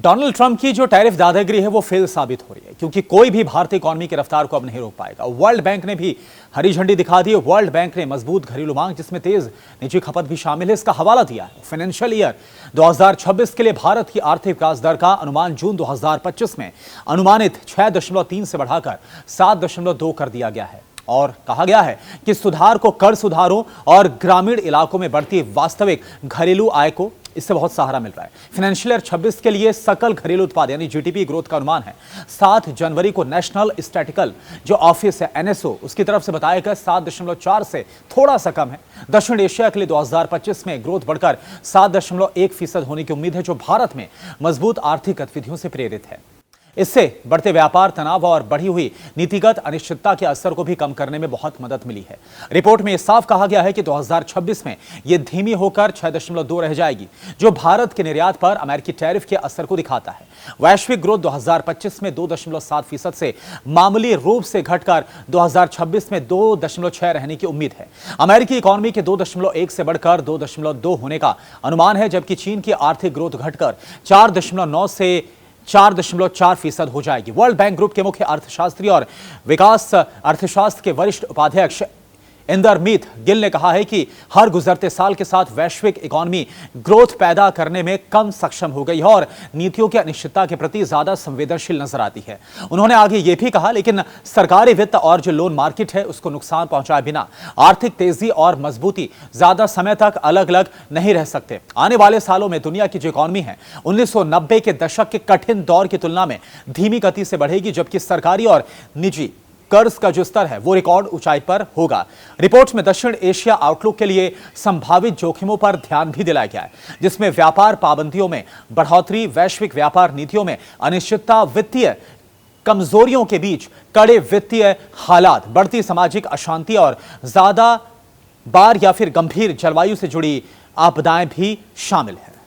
Donald Trump की जो tariff दादागिरी है वो फेल साबित हो रही है, क्योंकि कोई भी भारतीय इकोनॉमी की रफ्तार को अब नहीं रोक पाएगा। वर्ल्ड बैंक ने भी हरी झंडी दिखा दी है। वर्ल्ड बैंक ने मजबूत घरेलू मांग, जिसमें तेज निजी खपत भी शामिल है, इसका हवाला दिया है। फाइनेंशियल ईयर 2026 के लिए भारत की आर्थिक विकास दर का अनुमान जून 2025 में अनुमानित 6.3 से बढ़ाकर 7.2 कर दिया गया है और कहा गया है कि सुधार को कर सुधारों और ग्रामीण इलाकों में बढ़ती वास्तविक घरेलू आय को इससे बहुत सहारा मिल रहा है। फाइनेंशियल ईयर 26 के लिए सकल घरेलू उत्पाद यानी जीडीपी ग्रोथ का अनुमान है 7 जनवरी को नेशनल स्टैटिकल जो ऑफिस है एनएसओ उसकी तरफ से बताया गया 7.4 से थोड़ा सा कम है। दक्षिण एशिया के लिए 2025 में ग्रोथ बढ़कर 7.1% होने की उम्मीद है, जो भारत में मजबूत आर्थिक गतिविधियों से प्रेरित है। इससे बढ़ते व्यापार तनाव और बढ़ी हुई नीतिगत अनिश्चितता के असर को भी कम करने में बहुत मदद मिली है। रिपोर्ट में साफ कहा गया है कि 2026 में यह धीमी होकर 6.2 रह जाएगी, जो भारत के निर्यात पर अमेरिकी टैरिफ के असर को दिखाता है। वैश्विक ग्रोथ 2025 में 2.7% से मामूली रूप से घटकर 2026 में 2.6 रहने की उम्मीद है। अमेरिकी इकोनॉमी के 2.1 से बढ़कर 2.2 होने का अनुमान है, जबकि चीन की आर्थिक ग्रोथ घटकर 4.9 से 4.4% हो जाएगी। वर्ल्ड बैंक ग्रुप के मुख्य अर्थशास्त्री और विकास अर्थशास्त्र के वरिष्ठ उपाध्यक्ष इंदरमीत गिल ने कहा है कि हर गुजरते साल के साथ वैश्विक इकोनॉमी ग्रोथ पैदा करने में कम सक्षम हो गई है और नीतियों की अनिश्चितता के प्रति ज्यादा संवेदनशील नजर आती है। उन्होंने आगे यह भी कहा, लेकिन सरकारी वित्त और जो लोन मार्केट है उसको नुकसान पहुंचाए बिना आर्थिक तेजी और मजबूती ज्यादा समय तक अलग अलग नहीं रह सकते। आने वाले सालों में दुनिया की जो इकोनॉमी है 1990 के दशक के कठिन दौर की तुलना में धीमी गति से बढ़ेगी, जबकि सरकारी और निजी कर्ज का जो स्तर है वो रिकॉर्ड ऊंचाई पर होगा। रिपोर्ट में दक्षिण एशिया आउटलुक के लिए संभावित जोखिमों पर ध्यान भी दिलाया गया है, जिसमें व्यापार पाबंदियों में बढ़ोतरी, वैश्विक व्यापार नीतियों में अनिश्चितता, वित्तीय कमजोरियों के बीच कड़े वित्तीय हालात, बढ़ती सामाजिक अशांति और ज्यादा बार या फिर गंभीर जलवायु से जुड़ी आपदाएं भी शामिल हैं।